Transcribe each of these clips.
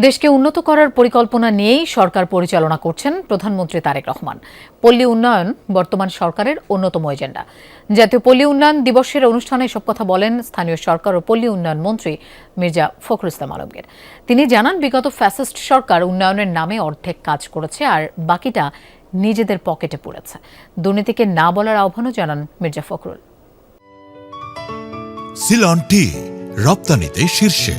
দেশকে উন্নত করার পরিকল্পনা নিয়েই সরকার পরিচালনা করছেন প্রধানমন্ত্রী তারেক রহমান। পল্লী উন্নয়ন বর্তমান সরকারের অন্যতম এজেন্ডা। জাতীয় পল্লী উন্নয়ন দিবসের অনুষ্ঠানে এসব কথা বলেন স্থানীয় সরকার ও পল্লী উন্নয়ন মন্ত্রী মির্জা ফখরুল ইসলাম আলমগীর। তিনি জানান, বিগত ফ্যাসিস্ট সরকার উন্নয়নের নামে অর্ধেক কাজ করেছে আর বাকিটা নিজেদের পকেটে পড়েছে। দুর্নীতিকে না বলার আহ্বানও জানান মির্জা ফখরুল। সিলন টি রপ্তানিতে শীর্ষে।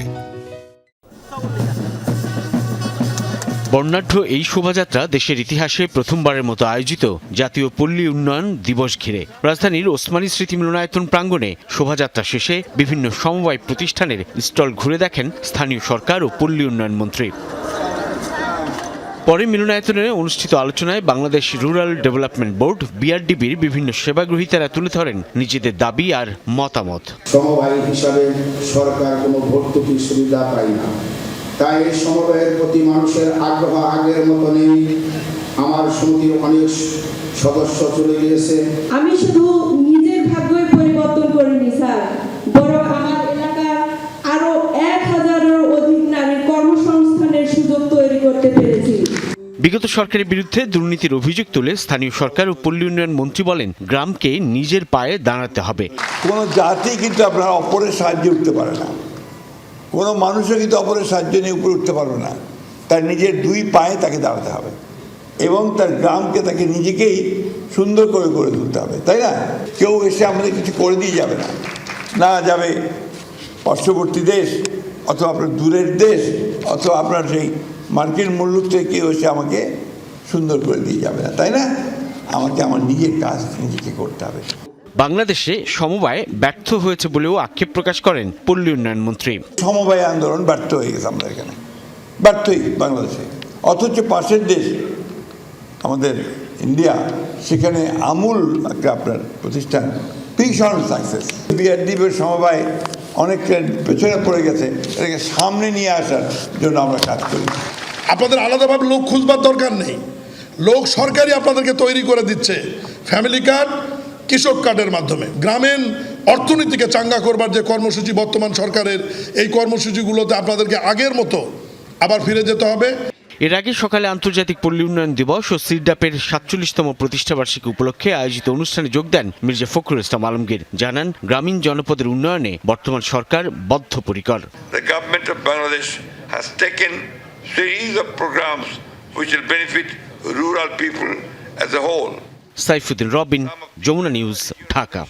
বর্ণাঢ্য এই শোভাযাত্রা দেশের ইতিহাসে প্রথমবারের মতো আয়োজিত জাতীয় পল্লী উন্নয়ন দিবস ঘিরে। রাজধানীর ওসমানী স্মৃতি মিলনায়তন প্রাঙ্গণে শোভাযাত্রা শেষে বিভিন্ন সমবায় প্রতিষ্ঠানের স্টল ঘুরে দেখেন স্থানীয় সরকার ও পল্লী উন্নয়ন মন্ত্রী। পরে মিলনায়তনে অনুষ্ঠিত আলোচনায় বাংলাদেশ রুরাল ডেভেলপমেন্ট বোর্ড বিআরডিবির বিভিন্ন সেবাগ্রহীতারা তুলে ধরেন নিজেদের দাবি আর মতামত। সমবায় হিসাবে সরকার কোনো ভর্তুকি সুবিধা পায় না, তাই এই সমবায়ের প্রতি মানুষের আগ্রহ আগের মতো নেই। আমার সমিতির অনেক সদস্য চলে গিয়েছে। আমি শুধু নিজের ভাগ্যই পরিবর্তন করিনি স্যার, বরং আমার এলাকার আরো 1000-এরও অধিক নারীর কর্মসংস্থানের সুযোগ তৈরি করতে পেরেছি। বিগত সরকারের বিরুদ্ধে দুর্নীতির অভিযোগ তুলে স্থানীয় সরকার ও পল্লী উন্নয়ন মন্ত্রী বলেন, গ্রামকে নিজের পায়ে দাঁড়াতে হবে। কোনো জাতি কিন্তু আপনার অপরের সাহায্যে উঠতে পারে না, কোনো মানুষও কিন্তু অপরের সাহায্য নিয়ে উপরে উঠতে পারবে না। তার নিজের দুই পায়ে তাকে দাঁড়াতে হবে এবং তার গ্রামকে তাকে নিজেকেই সুন্দর করে গড়ে তুলতে হবে, তাই না? কেউ এসে আমাদের কিছু করে দিয়ে যাবে না, না যাবে পার্শ্ববর্তী দেশ অথবা আপনার দূরের দেশ অথবা আপনার সেই মার্কেট মূল্য থেকে কেউ এসে আমাকে সুন্দর করে দিয়ে যাবে না, তাই না? আমাকে আমার নিজের কাজ নিজেকে করতে হবে। বাংলাদেশে সমবায় ব্যর্থ হয়েছে বলেও আক্ষেপ প্রকাশ করেন পল্লী উন্নয়ন মন্ত্রী। সমবায় আন্দোলন ব্যর্থ হয়ে গেছে, আমরা এখানে ব্যর্থই বাংলাদেশে। অথচ পাশের দেশ আমাদের ইন্ডিয়া, সেখানে আমূল একটা আপনার প্রতিষ্ঠান, ভীষণ সাকসেস। বিআরডিবির সমবায় অনেকটা পেছনে পড়ে গেছে, এটাকে সামনে নিয়ে আসার জন্য আমরা কাজ করি। আপনাদের আলাদাভাবে লোক খুঁজবার দরকার নেই, লোক সরকারই আপনাদেরকে তৈরি করে দিচ্ছে। ফ্যামিলি কার্ড, কৃষক কার্ডের মাধ্যমে গ্রামীণ অর্থনীতিকে চাঙ্গা করবার যে কর্মসূচি বর্তমান সরকারের, এই কর্মসূচিগুলোতে আপনাদেরকে আগের মতো আবার ফিরে যেতে হবে। এর আগে সকালে আন্তর্জাতিক পল্লী উন্নয়ন দিবস ও সিরডাপের 47তম প্রতিষ্ঠাবার্ষিকী উপলক্ষে আয়োজিত অনুষ্ঠানে যোগ দেন মির্জা ফখরুল ইসলাম আলমগীর। জানান, গ্রামীণ জনপদের উন্নয়নে বর্তমান সরকার বদ্ধপরিকর। The government of Bangladesh has taken series of programs which will benefit rural people as a whole. Saifuddin Robin, Jamuna News, Dhaka.